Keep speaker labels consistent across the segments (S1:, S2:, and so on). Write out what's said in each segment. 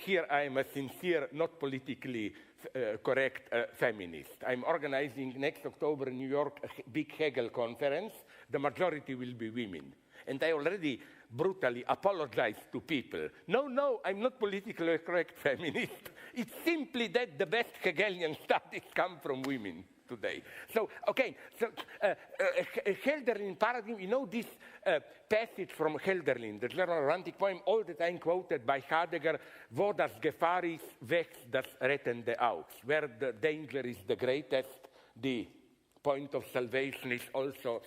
S1: here I am a sincere, not politically correct feminist. I'm organizing next October in New York a big Hegel conference. The majority will be women. And I already brutally apologize to people. No, I'm not politically correct feminist. It's simply that the best Hegelian studies come from women today. So, okay, so Hölderlin paradigm, you know this passage from Hölderlin, the German romantic poem, all the time quoted by Heidegger, wo das Gefahr ist, wächst das rettende aus, where the danger is the greatest, the point of salvation is also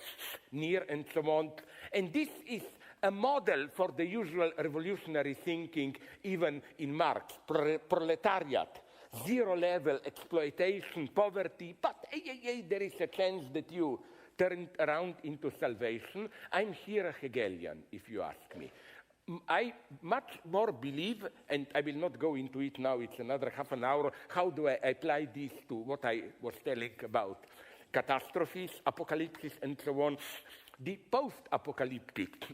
S1: near, and so on. And this is a model for the usual revolutionary thinking, even in Marx, proletariat, zero-level exploitation, poverty, but there is a chance that you turn around into salvation. I'm here a Hegelian, if you ask me. I much more believe, and I will not go into it now, it's another half an hour, how do I apply this to what I was telling about catastrophes, apocalypse, and so on, the post-apocalyptic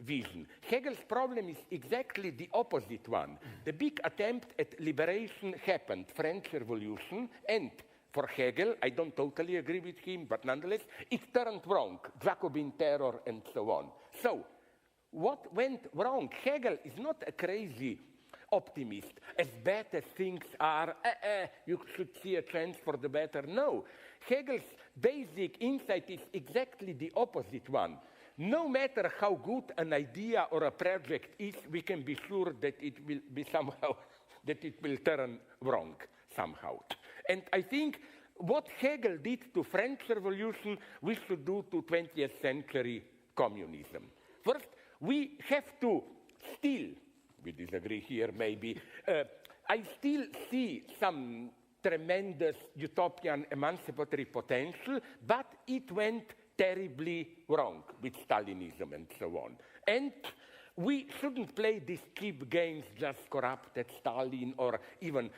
S1: vision. Hegel's problem is exactly the opposite one. The big attempt at liberation happened, French Revolution, and for Hegel, I don't totally agree with him, but nonetheless, it turned wrong, Jacobin terror, and so on. So, what went wrong? Hegel is not a crazy optimist. As bad as things are, you should see a chance for the better. No. Hegel's basic insight is exactly the opposite one. No matter how good an idea or a project is, we can be sure that it will be somehow, that it will turn wrong somehow. And I think what Hegel did to French Revolution, we should do to 20th century communism. First, we have to still, we disagree here maybe, I still see some tremendous utopian emancipatory potential, but it went terribly wrong with Stalinism and so on. And we shouldn't play these cheap games, just corrupted Stalin, or even,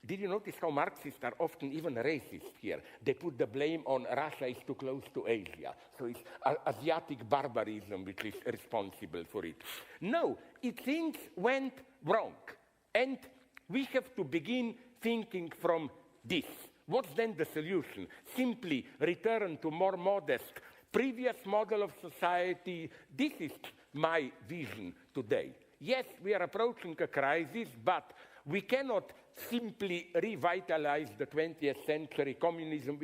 S1: did you notice how Marxists are often even racist here? They put the blame on Russia is too close to Asia. So it's Asiatic barbarism which is responsible for it. No, things went wrong. And we have to begin thinking from this. What's then the solution? Simply return to more modest, previous model of society. This is my vision today. Yes, we are approaching a crisis, but we cannot simply revitalize the 20th century communism.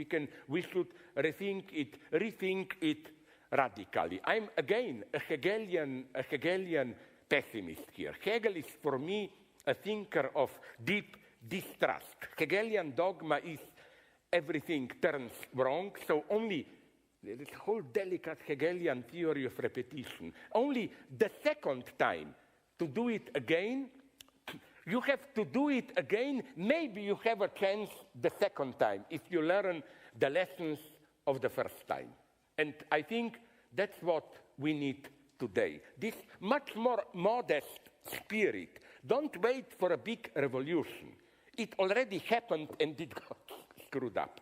S1: We should rethink it radically. I'm again a Hegelian pessimist here. Hegel is for me a thinker of deep distrust. Hegelian dogma is everything turns wrong, so only this whole delicate Hegelian theory of repetition. Only the second time to do it again, you have to do it again. Maybe you have a chance the second time if you learn the lessons of the first time. And I think that's what we need today. This much more modest spirit. Don't wait for a big revolution. It already happened and it got screwed up.